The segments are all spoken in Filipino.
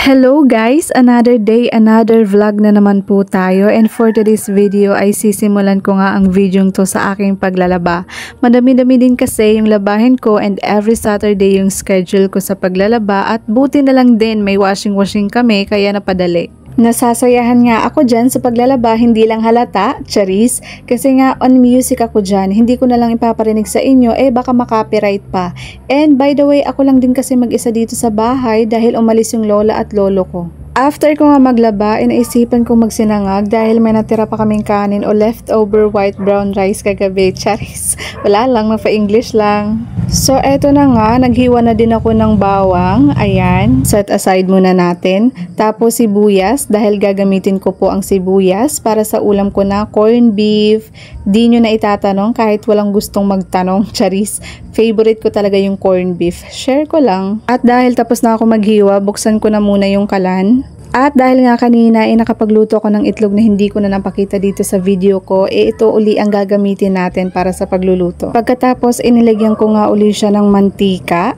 Hello guys! Another day, another vlog na naman po tayo, and for today's video ay sisimulan ko nga ang video to sa aking paglalaba. Madami-dami din kasi yung labahin ko, and every Saturday yung schedule ko sa paglalaba, at buti na lang din may washing kami kaya napadali. Nasasayahan nga ako dyan sa paglalaba, hindi lang halata, charis, kasi nga on music ako dyan, hindi ko na lang ipaparinig sa inyo, baka makopyright pa. And by the way, ako lang din kasi mag-isa dito sa bahay dahil umalis yung lola at lolo ko. After ko nga maglaba, inaisipan kong magsinangag dahil may natira pa kaming kanin o leftover white brown rice kagabi, charis. Wala lang, napa-English lang. So, eto na nga, naghiwa na din ako ng bawang. Ayan, set aside muna natin. Tapos sibuyas, dahil gagamitin ko po ang sibuyas para sa ulam ko na corned beef. Di nyo na itatanong kahit walang gustong magtanong, charis. Favorite ko talaga yung corned beef. Share ko lang. At dahil tapos na ako maghiwa, buksan ko na muna yung kalan. At dahil nga kanina nakapagluto ako ng itlog na hindi ko na napakita dito sa video ko, ito uli ang gagamitin natin para sa pagluluto. Pagkatapos inilagyan ko nga uli siya ng mantika.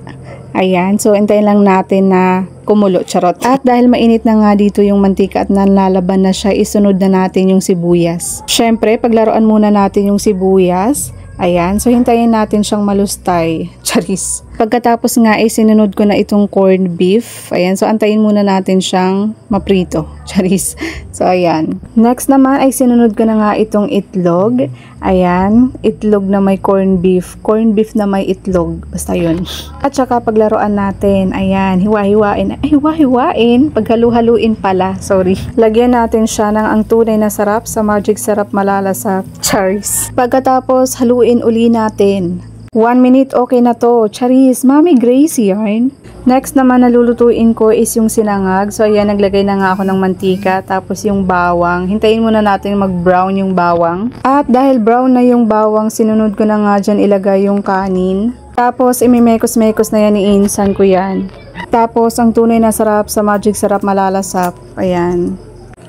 Ayan, so hintayin lang natin na kumulo, charot. At dahil mainit na nga dito yung mantika at nalalaban na siya, isunod na natin yung sibuyas. Syempre, paglaruan muna natin yung sibuyas. Ayan, so hintayin natin siyang malustay. Charis. Pagkatapos nga sinunod ko na itong corned beef. Ayan, so antayin muna natin siyang maprito. Charis. So ayan. Next naman ay sinunod ko na nga itong itlog. Ayan, itlog na may corned beef. Corned beef na may itlog. Basta yun. At saka paglaruan natin. Ayan, hiwa-hiwain. Hiwa-hiwain. Paghalu-haluin pala. Sorry. Lagyan natin siya ng ang tunay na sarap sa Magic Sarap Malalasap. Charis. Pagkatapos haluin uli natin. 1 minute okay na to. Charis, Mami Grace yarn. Next naman nalulutuin ko is yung sinangag. So ayan, naglagay na nga ako ng mantika. Tapos yung bawang. Hintayin muna natin mag-brown yung bawang. At dahil brown na yung bawang, sinunod ko na nga dyan ilagay yung kanin. Tapos imimekos-mekos na yan, iinsan ko yan. Tapos ang tunay na sarap sa Magic Sarap Malalasap. Ayan.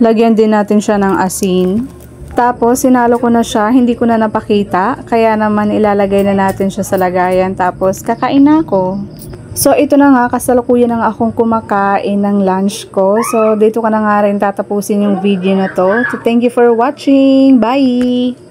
Lagyan din natin siya ng asin. Tapos, sinalo ko na siya, hindi ko na napakita, kaya naman ilalagay na natin siya sa lagayan, tapos kakain na ako. So, ito na nga, kasalukuyan na nga akong kumakain ng lunch ko. So, dito ka na nga rin tatapusin yung video na to. So, thank you for watching. Bye!